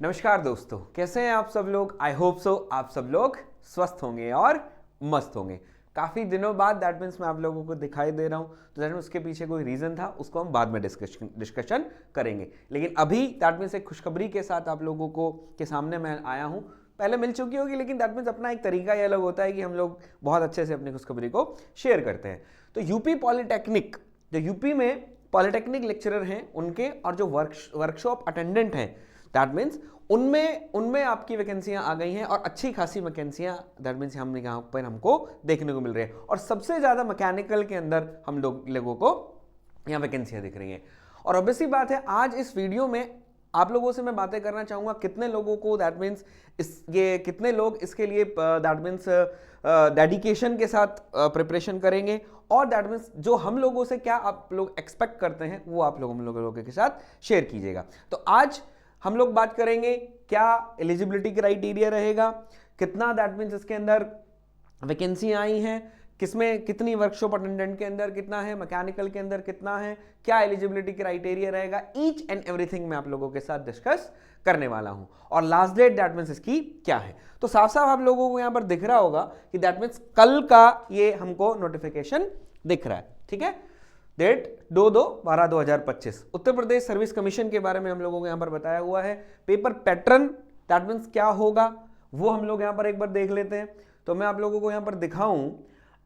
नमस्कार दोस्तों, कैसे हैं आप सब लोग। आई होप सो आप सब लोग स्वस्थ होंगे और मस्त होंगे। काफ़ी दिनों बाद दैट मीन्स मैं आप लोगों को दिखाई दे रहा हूँ, तो दैट मीन्स उसके पीछे कोई रीज़न था, उसको हम बाद में डिस्कशन करेंगे। लेकिन अभी दैट मीन्स एक खुशखबरी के साथ आप लोगों को के सामने मैं आया हूँ। पहले मिल चुकी होगी, लेकिन दैट मीन्स अपना एक तरीका ही अलग होता है कि हम लोग बहुत अच्छे से अपनी खुशखबरी को शेयर करते हैं। तो यूपी पॉलिटेक्निक, जो यूपी में पॉलिटेक्निक लेक्चरर हैं उनके और जो वर्कशॉप अटेंडेंट हैं, दैट मीन्स उनमें आपकी वैकेंसियां आ गई हैं और अच्छी खासी वैकेंसियां दैट मीन्स हम यहाँ पर हमको देखने को मिल रही है। और सबसे ज़्यादा मैकेनिकल के अंदर हम लोगों को यहाँ वैकेंसियां दिख रही हैं। और ऑब्वियसली बात है, आज इस वीडियो में आप लोगों से मैं बातें करना चाहूँगा कितने लोगों को दैट मीन्स कितने लोग इसके लिए दैट मीन्स डेडिकेशन के साथ प्रिपरेशन करेंगे, और दैट मीन्स जो हम लोगों से क्या आप लोग एक्सपेक्ट करते हैं वो आप लोग हम लोगों के साथ शेयर कीजिएगा। तो आज हम लोग बात करेंगे क्या एलिजिबिलिटी क्राइटेरिया रहेगा, कितना दैट मीन्स इसके अंदर वैकेंसी आई हैं, किसमें कितनी वर्कशॉप अटेंडेंट के अंदर कितना है, मैकेनिकल के अंदर कितना है, क्या एलिजिबिलिटी क्राइटेरिया रहेगा, ईच एंड एवरीथिंग मैं आप लोगों के साथ डिस्कस करने वाला हूं। और लास्ट डेट दैट मीन्स इसकी क्या है, तो साफ साफ आप लोगों को यहां पर दिख रहा होगा कि दैट मीन्स कल का ये हमको नोटिफिकेशन दिख रहा है। ठीक है, date 2/2/2025 Uttar Pradesh service commission के बारे में हम लोगों को यहां पर बताया हुआ है। पेपर पैटर्न दैट मीन्स क्या होगा वो हम लोग यहां पर एक बार देख लेते हैं। तो मैं आप लोगों को यहां पर दिखाऊं,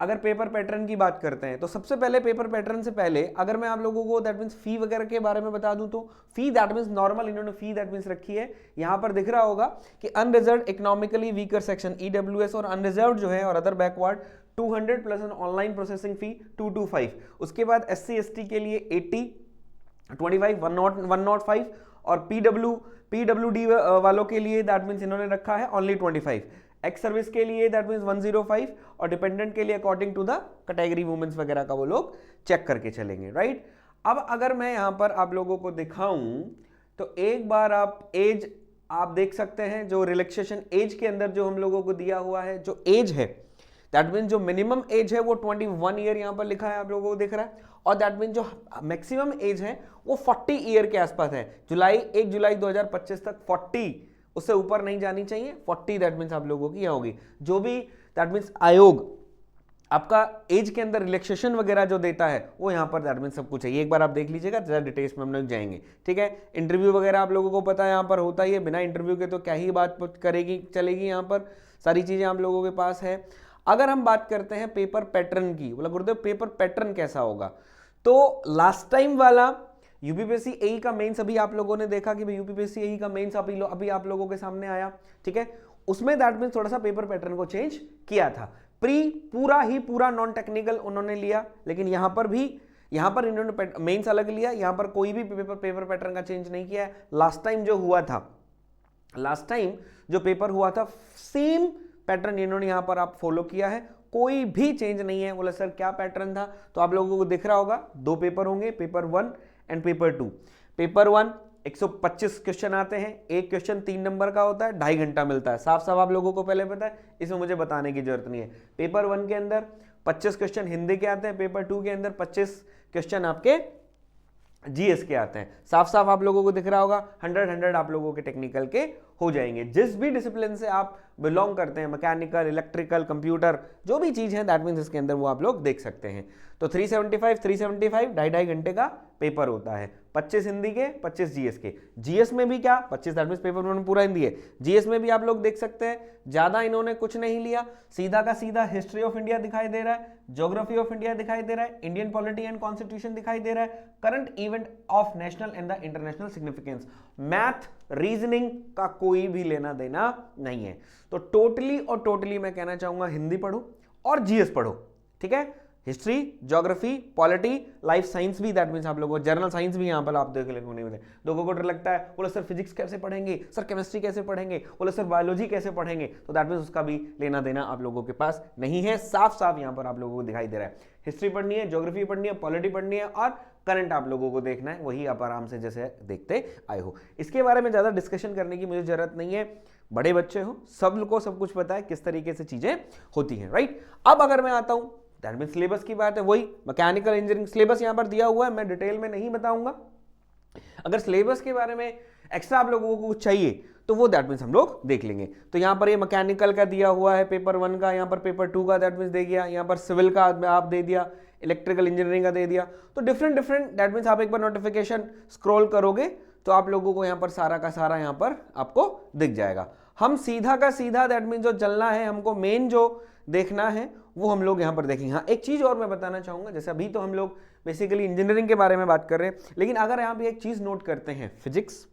अगर पेपर पैटर्न की बात करते हैं तो सबसे पहले पेपर पैटर्न से पहले अगर मैं आप लोगों को दैट मीन्स फी वगैरह के बारे में बता दूं, तो फी दैट मीन्स नॉर्मल इन्होंने फी दैट मीन्स रखी है। यहां पर दिख रहा होगा कि unreserved economically weaker section EWS और अनरिजर्व जो है और other backward 200 plus an online processing fee 225। उसके बाद SC ST के लिए 80, 25, 105 और PWD वालों के लिए दैट मीन्स इन्होंने रखा है ओनली 25। एक्स सर्विस के लिए दैट मीन्स 105 और डिपेंडेंट के लिए according to the category women's वगैरह का वो लोग चेक करके चलेंगे, राइट। अब अगर मैं यहां पर आप लोगों को दिखाऊं तो एक बार आप एज आप देख सकते हैं, जो रिलैक्सेशन एज के अंदर जो हम लोगों को दिया हुआ है, जो एज है दैट मीन्स जो मिनिमम एज है वो 21 ईयर यहां पर लिखा है, आप लोगों को दिख रहा है। और दैट मीन्स जो मैक्सिमम एज है वो 40 ईयर के आसपास है। 1 जुलाई 2025 तक 40, उससे ऊपर नहीं जानी चाहिए। 40 दैट मीन्स आप लोगों की यहाँ होगी। जो भी दैट मीन्स आयोग आपका एज के अंदर रिलैक्सेशन वगैरह जो देता है वो यहाँ पर दैट मीन्स सब कुछ है। एक बार आप देख लीजिएगा, ज़्यादा डिटेल्स में हम लोग जाएंगे। ठीक है, इंटरव्यू वगैरह आप लोगों को पता है यहाँ पर होता ही है, बिना इंटरव्यू के तो क्या ही बात करेगी चलेगी, यहाँ पर सारी चीज़ें आप लोगों के पास है। अगर हम बात करते हैं पेपर पैटर्न की, बोला गुरुदेव पेपर पैटर्न कैसा होगा, तो लास्ट टाइम वाला यूपीपीएससी एई का मेंस अभी आप लोगों ने देखा कि यूपीपीएससी एई का मेंस अभी आप लोगों के सामने आया। ठीक है, उसमें दैट मीन्स थोड़ा सा पेपर पैटर्न को चेंज किया था। पूरा नॉन टेक्निकल उन्होंने लिया, लेकिन यहां पर इन्होंने मेंस अलग लिया, यहां पर कोई भी पेपर पैटर्न का चेंज नहीं किया है। लास्ट टाइम जो पेपर हुआ था सेम पैटर्न इन्होंने यहां पर आप फॉलो किया है, कोई भी चेंज नहीं है। बोला सर क्या पैटर्न था, तो आप लोगों को दिख रहा होगा 2 पेपर होंगे, paper 1 and paper 2। Paper 1 125 question आते हैं, एक क्वेश्चन 3 नंबर का होता है, 2.5 घंटा मिलता है। साफ साफ आप लोगों को पहले पता है, इसमें मुझे बताने की जरूरत नहीं है। पेपर 1 के अंदर 25 क्वेश्चन हिंदी के आते हैं, पेपर 2 के अंदर 25 क्वेश्चन आपके जीएस के आते हैं। साफ साफ आप लोगों को दिख रहा होगा 100 आप लोगों के टेक्निकल के हो जाएंगे। जिस भी डिसिप्लिन से आप बिलोंग करते हैं, मैकेनिकल, इलेक्ट्रिकल, कंप्यूटर, जो भी चीज़ है दैट मीन्स इसके अंदर वो आप लोग देख सकते हैं। तो 375 2.5 घंटे का पेपर होता है। 25 हिंदी के, 25 जीएस के। जीएस में भी क्या 25 दैट मीन्स पेपर 1 पूरा हिंदी है। जीएस में भी आप लोग देख सकते हैं ज़्यादा इन्होंने कुछ नहीं लिया, सीधा का सीधा हिस्ट्री ऑफ इंडिया दिखाई दे रहा है, ज्योग्राफी ऑफ इंडिया दिखाई दे रहा है, इंडियन पॉलिटी एंड कॉन्स्टिट्यूशन दिखाई दे रहा है, current event of national and the international significance. Math reasoning का कोई भी लेना देना नहीं है। तो टोटली मैं कहना चाहूंगा हिंदी पढ़ो और जीएस पढ़ो। ठीक है, history, geography, polity, life science भी दैट मीन्स आप लोगों को, जर्नल साइंस भी यहाँ पर आप देख लेंगे। लोगों को डर लगता है, बोले सर फिजिक्स कैसे पढ़ेंगे, सर केमिस्ट्री कैसे पढ़ेंगे, बोले सर बायोलॉजी कैसे पढ़ेंगे, तो दैट मीन्स उसका भी लेना देना आप लोगों के पास नहीं है। साफ साफ यहाँ पर आप लोगों को दिखाई दे रहा है, हिस्ट्री पढ़नी है, ज्योग्राफी पढ़नी है, पॉलिटी पढ़नी है और करंट आप लोगों को देखना है, वही आप आराम से जैसे देखते आए हो। इसके बारे में ज़्यादा डिस्कशन करने की मुझे जरूरत नहीं है, बड़े बच्चे हो, सबको सब कुछ पता है किस तरीके से चीज़ें होती हैं, राइट। अब अगर मैं आता हूँ दैट मीन सिलेबस की बात है, वही मैकेनिकल इंजीनियरिंग सिलेबस यहाँ पर दिया हुआ है, मैं डिटेल में नहीं बताऊंगा। अगर सिलेबस के बारे में एक्स्ट्रा आप लोगों को कुछ चाहिए तो वो दैट मीन्स हम लोग देख लेंगे। तो यहाँ पर ये मैकेनिकल का दिया हुआ है पेपर 1 का, यहाँ पर पेपर 2 का दैट मीन्स दे दिया, यहाँ पर सिविल का आप दे दिया, इलेक्ट्रिकल इंजीनियरिंग का दे दिया। तो डिफरेंट दैट मीन्स आप एक बार नोटिफिकेशन स्क्रॉल करोगे तो आप लोगों को यहाँ पर सारा का सारा यहाँ पर आपको दिख जाएगा। हम सीधा का सीधा दैट मीन्स जो चलना है, हमको मेन जो देखना है वो हम लोग यहाँ पर देखेंगे। हाँ, एक चीज और मैं बताना चाहूंगा, जैसे अभी तो हम लोग बेसिकली इंजीनियरिंग के बारे में बात कर रहे हैं, लेकिन अगर यहाँ पे एक चीज नोट करते हैं, फिजिक्स,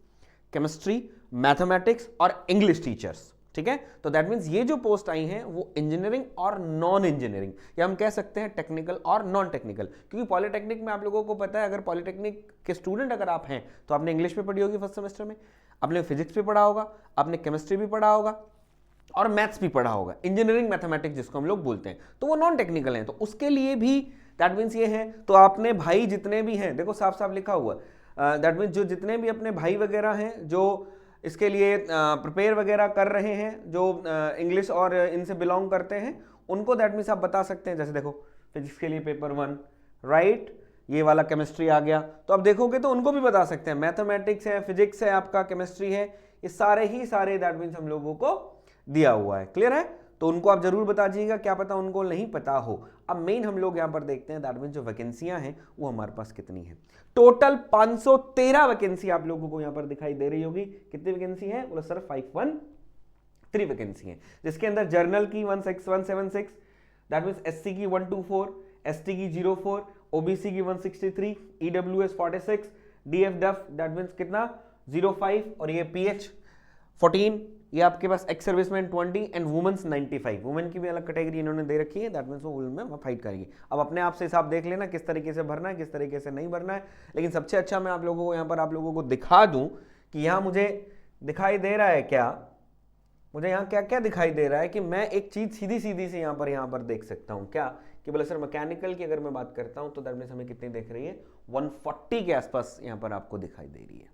केमिस्ट्री, मैथमेटिक्स और इंग्लिश टीचर्स, ठीक है, तो दैट मीन्स ये जो पोस्ट आई हैं वो इंजीनियरिंग और नॉन इंजीनियरिंग, या हम कह सकते हैं टेक्निकल और नॉन टेक्निकल, क्योंकि पॉलिटेक्निक में आप लोगों को पता है, अगर पॉलिटेक्निक के स्टूडेंट अगर आप हैं तो आपने इंग्लिश में पढ़ी होगी फर्स्ट सेमेस्टर में, आपने फिजिक्स भी पढ़ा होगा, आपने केमिस्ट्री भी पढ़ा होगा और मैथ्स भी पढ़ा होगा, इंजीनियरिंग मैथमेटिक्स जिसको हम लोग बोलते हैं, तो वो नॉन टेक्निकल हैं। तो उसके लिए भी दैट मीन्स ये है, तो आपने भाई जितने भी हैं, देखो साफ साफ लिखा हुआ, दैट मीन्स जो जितने भी अपने भाई वगैरह हैं जो इसके लिए प्रिपेयर वगैरह कर रहे हैं, जो इंग्लिश और इनसे बिलोंग करते हैं, उनको दैट मीन्स आप बता सकते हैं। जैसे देखो फिजिक्स के लिए पेपर 1 राइट, ये वाला केमिस्ट्री आ गया, तो आप देखोगे तो उनको भी बता सकते हैं, मैथमेटिक्स है, फिजिक्स है, आपका केमिस्ट्री है, ये सारे ही सारे दैट मीन्स हम लोगों को दिया हुआ है। क्लियर है? तो उनको आप जरूर बता दीजिएगा, क्या पता उनको नहीं पता हो। अब मेन हम लोग यहाँ पर देखते हैं दैट मीन्स जो वैकेंसियां हैं वो हमारे पास कितनी है। टोटल 513 वैकेंसी आप लोगों को यहाँ पर दिखाई दे रही होगी। कितनी वैकेंसी है? बोला सर 513 वैकेंसी है, जिसके अंदर जर्नल की 176, दैट मीन्स एससी की 124, एसटी की 04, ओबीसी की 163, ईडब्ल्यूएस 46, डीएफडब्ल्यू दैट मीन्स कितना 05, और ये पीएच 14, ये आपके पास ex serviceman 20 and womens 95। Women की भी अलग कैटेगरी इन्होंने दे रखी है, दैट मीन्स वो वुमेन में फाइट करेगी। अब अपने आप से हिसाब देख लेना किस तरीके से भरना है, किस तरीके से नहीं भरना है। लेकिन सबसे अच्छा मैं आप लोगों को यहाँ पर आप लोगों को दिखा दूं कि यहाँ मुझे दिखाई दे रहा है क्या, मुझे यहाँ क्या क्या दिखाई दे रहा है कि मैं एक चीज सीधी सीधी से यहाँ पर देख सकता हूँ क्या, कि बोले सर मैकेनिकल की अगर मैं बात करता हूँ तो दैट मीन्स हमें कितनी दिख रही है, 140 के आसपास यहाँ पर आपको दिखाई दे रही है।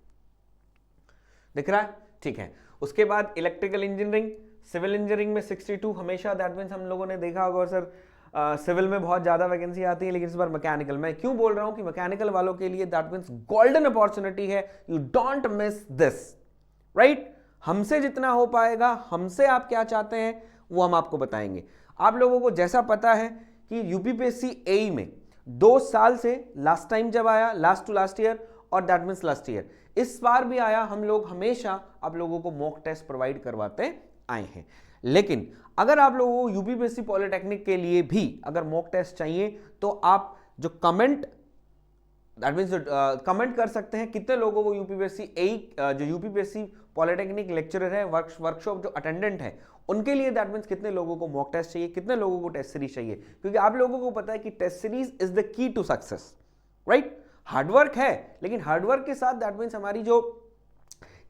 दिख रहा है? ठीक है। उसके बाद इलेक्ट्रिकल इंजीनियरिंग, सिविल इंजीनियरिंग में 62 हमेशा, दैट मीन्स हम लोगों ने देखा होगा सर सिविल में बहुत ज्यादा वैकेंसी आती है, लेकिन इस बार मैकेनिकल, मैं क्यों बोल रहा हूं कि मैकेनिकल वालों के लिए दैट मीन्स गोल्डन अपॉर्चुनिटी है, you don't miss this, right. हमसे जितना हो पाएगा, हमसे आप क्या चाहते हैं वो हम आपको बताएंगे। आप लोगों को जैसा पता है कि यूपीपीएससी एई में 2 साल से लास्ट टाइम जब आया, लास्ट टू लास्ट ईयर, और दैट मीन्स लास्ट ईयर, इस बार भी आया, हम लोग हमेशा आप लोगों को मॉक टेस्ट प्रोवाइड करवाते आए हैं। लेकिन अगर आप लोगों को यूपीपीएससी पॉलिटेक्निक के लिए भी अगर मॉक टेस्ट चाहिए तो आप जो कमेंट दैट मीन्स कमेंट कर सकते हैं कितने लोगों को यूपीपीएससी एई जो यूपीपीएससी पॉलिटेक्निक लेक्चरर है, वर्कशॉप जो अटेंडेंट है, उनके लिए दैट मीन्स कितने लोगों को मॉक टेस्ट चाहिए, कितने लोगों को टेस्ट सीरीज चाहिए, क्योंकि आप लोगों को पता है कि test series is the key to success, right. Hard work है, लेकिन हार्डवर्क के साथ दैट मीन्स हमारी जो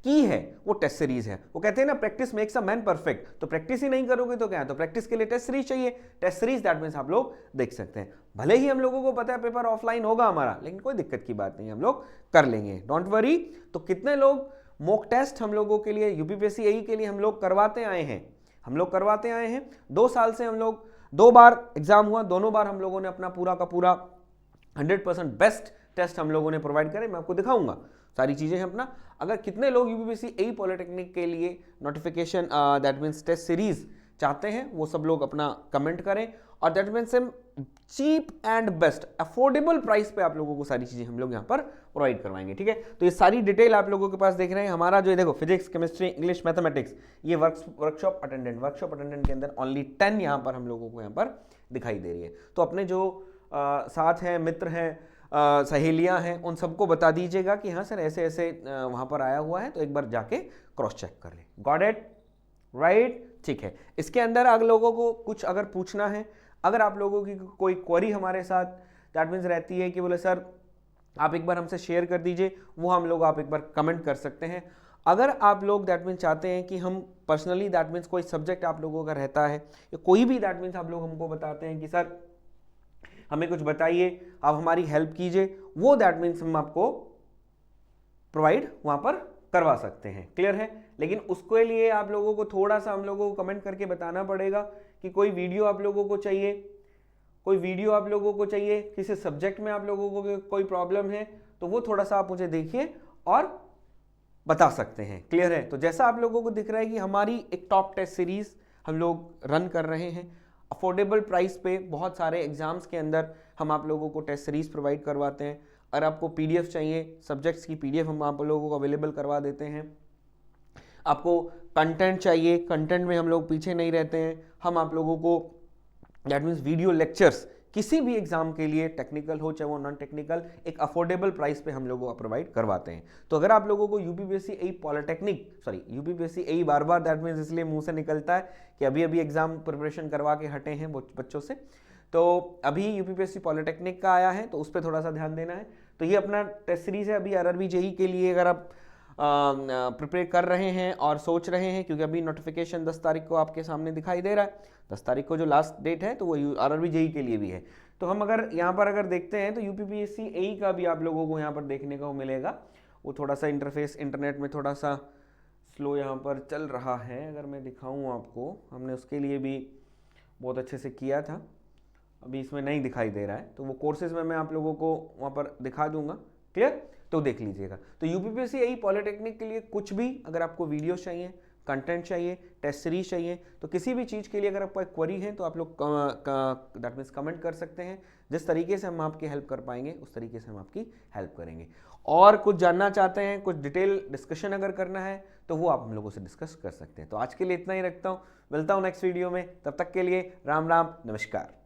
की है वो टेस्ट सीरीज है। वो कहते हैं ना practice makes a man perfect, तो प्रैक्टिस ही नहीं करोगे तो क्या है, तो प्रैक्टिस के लिए टेस्ट सीरीज चाहिए। टेस्ट सीरीज दैट मीन्स आप लोग देख सकते हैं। भले ही हम लोगों को पता है पेपर ऑफलाइन होगा हमारा, लेकिन कोई दिक्कत की बात नहीं, हम लोग कर लेंगे, डोंट वरी। तो कितने लोग मॉक टेस्ट हम लोगों के लिए यूपीपीएससी एई के लिए हम लोग करवाते आए हैं, हम लोग करवाते आए हैं 2 साल से। हम लोग 2 बार एग्जाम हुआ, दोनों बार हम लोगों ने अपना पूरा का पूरा 100% बेस्ट टेस्ट हम लोगों ने प्रोवाइड करे। मैं आपको दिखाऊंगा सारी चीजें हैं अपना। अगर कितने लोग यूपीपीएससी एई पॉलिटेक्निक के लिए notification that means test series चाहते हैं, वो सब लोग अपना कमेंट करें, और दैट मीन्स हम cheap and best affordable price पे आप लोगों को सारी चीजें हम लोग यहाँ पर प्रोवाइड करवाएंगे, ठीक है। तो ये सारी डिटेल आप लोगों के पास देख रहे हैं। हमारा जो देखो फिजिक्स, केमिस्ट्री, इंग्लिश, मैथमेटिक्स, ये वर्कशॉप अटेंडेंट के अंदर ओनली 10 यहाँ पर हम लोगों को यहाँ पर दिखाई दे रही है। तो अपने जो साथ हैं, मित्र हैं, सहेलियां हैं, उन सबको बता दीजिएगा कि हाँ सर ऐसे ऐसे वहां पर आया हुआ है, तो एक बार जाके क्रॉस चेक कर ले। Got it? राइट, ठीक है। इसके अंदर आप लोगों को कुछ अगर पूछना है, अगर आप लोगों की कोई क्वेरी हमारे साथ दैट मीन्स रहती है कि बोले सर आप एक बार हमसे शेयर कर दीजिए, वो हम लोग आप एक बार कमेंट कर सकते हैं। अगर आप लोग दैट मीन्स चाहते हैं कि हम पर्सनली दैट मीन्स कोई सब्जेक्ट आप लोगों का रहता है, या कोई भी दैट मीन्स आप लोग हमको बताते हैं कि सर हमें कुछ बताइए, आप हमारी हेल्प कीजिए, वो दैट मीन्स हम आपको प्रोवाइड वहां पर करवा सकते हैं। क्लियर है? लेकिन उसके लिए आप लोगों को थोड़ा सा हम लोगों को कमेंट करके बताना पड़ेगा कि कोई वीडियो आप लोगों को चाहिए, कोई वीडियो आप लोगों को चाहिए, किसी सब्जेक्ट में आप लोगों को कोई प्रॉब्लम है, तो वो थोड़ा सा आप मुझे देखिए और बता सकते हैं। क्लियर है? तो जैसा आप लोगों को दिख रहा है कि हमारी एक टॉप टेस्ट सीरीज हम लोग रन कर रहे हैं अफोर्डेबल प्राइस पे। बहुत सारे एग्जाम्स के अंदर हम आप लोगों को टेस्ट सीरीज प्रोवाइड करवाते हैं। अगर आपको पीडीएफ चाहिए, सब्जेक्ट्स की पीडीएफ हम आप लोगों को अवेलेबल करवा देते हैं। आपको कंटेंट चाहिए, कंटेंट में हम लोग पीछे नहीं रहते हैं। हम आप लोगों को दैट मीन्स वीडियो लेक्चर्स किसी भी एग्जाम के लिए, टेक्निकल हो चाहे वो नॉन टेक्निकल, एक अफोर्डेबल प्राइस पे हम लोगों को प्रोवाइड करवाते हैं। तो अगर आप लोगों को UPPSC AE polytechnic, sorry UPPSC AE bar bar that means इसलिए मुंह से निकलता है कि अभी अभी एग्जाम प्रिपरेशन करवा के हटे हैं बच्चों से, तो अभी यूपीपीएससी पॉलिटेक्निक का आया है तो उस पर थोड़ा सा ध्यान देना है। तो ये अपना टेस्ट सीरीज है अभी आरआरबी जेई के लिए। अगर आप प्रिपेयर कर रहे हैं और सोच रहे हैं, क्योंकि अभी नोटिफिकेशन 10 तारीख को आपके सामने दिखाई दे रहा है, 10 तारीख को जो लास्ट डेट है तो वो आरआरबी जेई के लिए भी है। तो हम अगर यहाँ पर अगर देखते हैं तो यूपीपीएससी एई का भी आप लोगों को यहाँ पर देखने को मिलेगा। वो थोड़ा सा इंटरफेस इंटरनेट में थोड़ा सा स्लो यहाँ पर चल रहा है। अगर मैं दिखाऊँ आपको, हमने उसके लिए भी बहुत अच्छे से किया था, अभी इसमें नहीं दिखाई दे रहा है, तो वो कोर्सेज में मैं आप लोगों को वहाँ पर दिखा दूंगा। क्लियर? तो देख लीजिएगा। तो यूपीपीएससी एई पॉलिटेक्निक के लिए कुछ भी, अगर आपको वीडियो चाहिए, कंटेंट चाहिए, टेस्ट सीरीज चाहिए, तो किसी भी चीज़ के लिए अगर आपको एक क्वेरी है तो आप लोग दैट मीन्स कमेंट कर सकते हैं। जिस तरीके से हम आपकी हेल्प कर पाएंगे उस तरीके से हम आपकी हेल्प करेंगे। और कुछ जानना चाहते हैं, कुछ डिटेल डिस्कशन अगर करना है तो वो आप हम लोगों से डिस्कस कर सकते हैं। तो आज के लिए इतना ही रखता हूँ, मिलता हूँ नेक्स्ट वीडियो में। तब तक के लिए राम राम, नमस्कार।